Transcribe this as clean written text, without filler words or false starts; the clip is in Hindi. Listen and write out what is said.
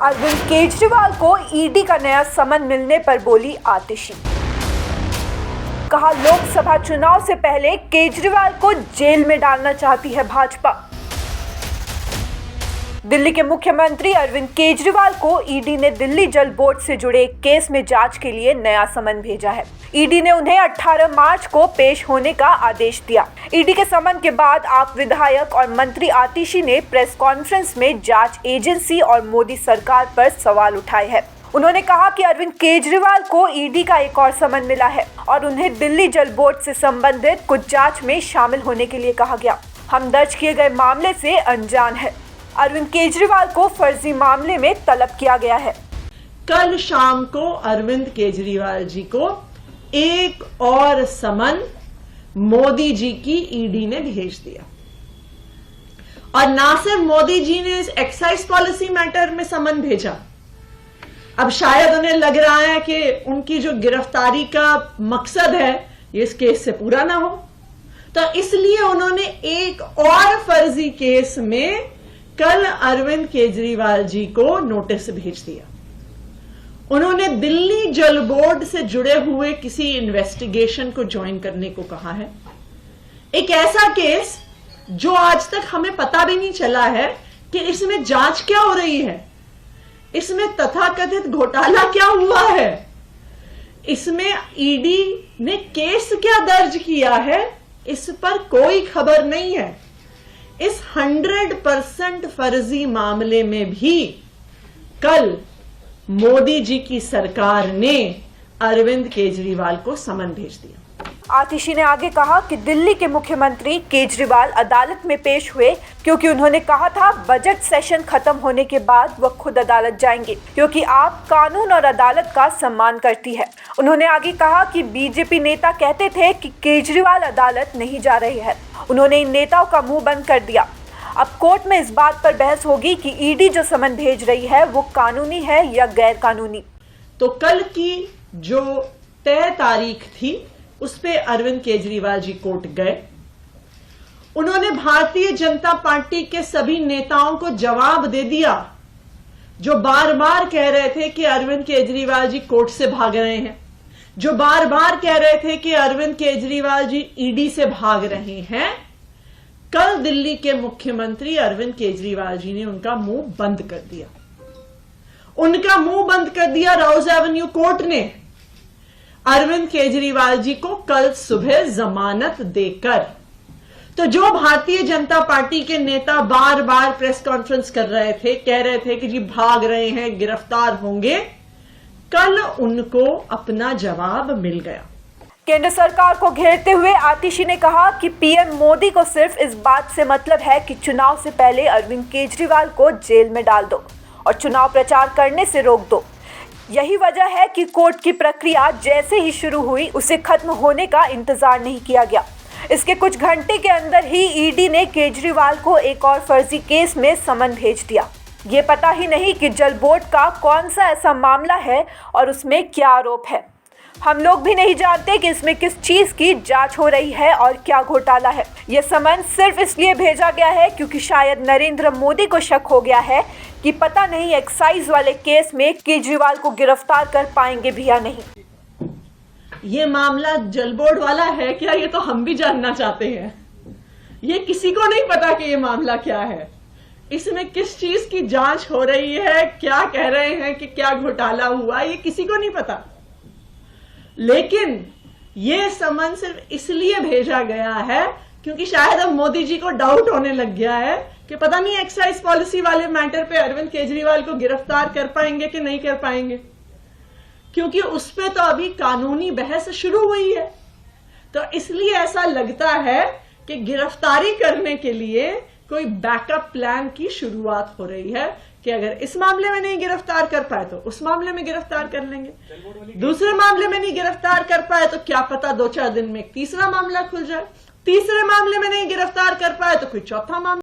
अरविंद केजरीवाल को ईडी का नया समन मिलने पर बोली आतिशी। कहा लोकसभा चुनाव से पहले केजरीवाल को जेल में डालना चाहती है भाजपा। दिल्ली के मुख्यमंत्री अरविंद केजरीवाल को ईडी ने दिल्ली जल बोर्ड से जुड़े एक केस में जांच के लिए नया समन भेजा है। ईडी ने उन्हें 18 मार्च को पेश होने का आदेश दिया। ईडी के समन के बाद आप विधायक और मंत्री आतिशी ने प्रेस कॉन्फ्रेंस में जांच एजेंसी और मोदी सरकार पर सवाल उठाए हैं। उन्होंने कहा कि अरविंद केजरीवाल को ईडी का एक और समन मिला है और उन्हें दिल्ली जल बोर्ड से संबंधित कुछ जांच में शामिल होने के लिए कहा गया। हम दर्ज किए गए मामले से अनजान है। अरविंद केजरीवाल को फर्जी मामले में तलब किया गया है। कल शाम को अरविंद केजरीवाल जी को एक और समन मोदी जी की ईडी ने भेज दिया। और ना सिर्फ मोदी जी ने इस एक्साइज पॉलिसी मैटर में समन भेजा, अब शायद उन्हें लग रहा है कि उनकी जो गिरफ्तारी का मकसद है ये इस केस से पूरा ना हो, तो इसलिए उन्होंने एक और फर्जी केस में कल अरविंद केजरीवाल जी को नोटिस भेज दिया। उन्होंने दिल्ली जल बोर्ड से जुड़े हुए किसी इन्वेस्टिगेशन को ज्वाइन करने को कहा है। एक ऐसा केस जो आज तक हमें पता भी नहीं चला है कि इसमें जांच क्या हो रही है, इसमें तथाकथित घोटाला क्या हुआ है, इसमें ईडी ने केस क्या दर्ज किया है, इस पर कोई खबर नहीं है। इस 100% फर्जी मामले में भी कल मोदी जी की सरकार ने अरविंद केजरीवाल को समन भेज दिया। आतिशी ने आगे कहा कि दिल्ली के मुख्यमंत्री केजरीवाल अदालत में पेश हुए क्योंकि उन्होंने कहा था बजट सेशन खत्म होने के बाद वह खुद अदालत जाएंगे क्योंकि आप कानून और अदालत का सम्मान करती है। उन्होंने आगे कहा कि बीजेपी नेता कहते थे कि केजरीवाल अदालत नहीं जा रहे हैं। उन्होंने इन नेताओं का मुंह बंद कर दिया। अब कोर्ट में इस बात पर बहस होगी कि ईडी जो समन भेज रही है वो कानूनी है या गैर कानूनी। तो कल की जो तय तारीख थी उस पे अरविंद केजरीवाल जी कोर्ट गए। उन्होंने भारतीय जनता पार्टी के सभी नेताओं को जवाब दे दिया जो बार बार कह रहे थे कि अरविंद केजरीवाल जी कोर्ट से भाग रहे हैं, जो बार बार कह रहे थे कि अरविंद केजरीवाल जी ईडी से भाग रहे हैं। कल दिल्ली के मुख्यमंत्री अरविंद केजरीवाल जी ने उनका मुंह बंद कर दिया। उनका मुंह बंद कर दिया राउज एवेन्यू कोर्ट ने अरविंद केजरीवाल जी को कल सुबह जमानत देकर। तो जो भारतीय जनता पार्टी के नेता बार बार प्रेस कॉन्फ्रेंस कर रहे थे, कह रहे थे कि जी भाग रहे हैं, गिरफ्तार होंगे, कल उनको अपना जवाब मिल गया। केंद्र सरकार को घेरते हुए आतिशी ने कहा कि पीएम मोदी को सिर्फ इस बात से मतलब है कि चुनाव से पहले अरविंद केजरीवाल को जेल में डाल दो और चुनाव प्रचार करने से रोक दो। यही वजह है कि कोर्ट की प्रक्रिया जैसे ही शुरू हुई उसे खत्म होने का इंतजार नहीं किया गया। इसके कुछ घंटे के अंदर ही ईडी ने केजरीवाल को एक और फर्जी केस में समन भेज दिया। ये पता ही नहीं कि जल बोर्ड का कौन सा ऐसा मामला है और उसमें क्या आरोप है। हम लोग भी नहीं जानते कि इसमें किस चीज की जांच हो रही है और क्या घोटाला है। यह समन सिर्फ इसलिए भेजा गया है क्योंकि शायद नरेंद्र मोदी को शक हो गया है कि पता नहीं एक्साइज वाले केस में केजरीवाल को गिरफ्तार कर पाएंगे भी या नहीं। ये मामला जल बोर्ड वाला है क्या, ये तो हम भी जानना चाहते हैं। ये किसी को नहीं पता कि ये मामला क्या है, इसमें किस चीज की जांच हो रही है, क्या कह रहे हैं कि क्या घोटाला हुआ, ये किसी को नहीं पता। लेकिन ये समन सिर्फ इसलिए भेजा गया है क्योंकि शायद अब मोदी जी को डाउट होने लग गया है कि पता नहीं एक्साइज पॉलिसी वाले मैटर पे अरविंद केजरीवाल को गिरफ्तार कर पाएंगे कि नहीं कर पाएंगे, क्योंकि उस पे तो अभी कानूनी बहस शुरू हुई है। तो इसलिए ऐसा लगता है कि गिरफ्तारी करने के लिए कोई बैकअप प्लान की शुरुआत हो रही है कि अगर इस मामले में नहीं गिरफ्तार कर पाए तो उस मामले में गिरफ्तार कर लेंगे, दूसरे मामले में नहीं गिरफ्तार कर पाए तो क्या पता 2-4 दिन में एक तीसरा मामला खुल जाए, तीसरे मामले में नहीं गिरफ्तार कर पाए तो कोई चौथा मामला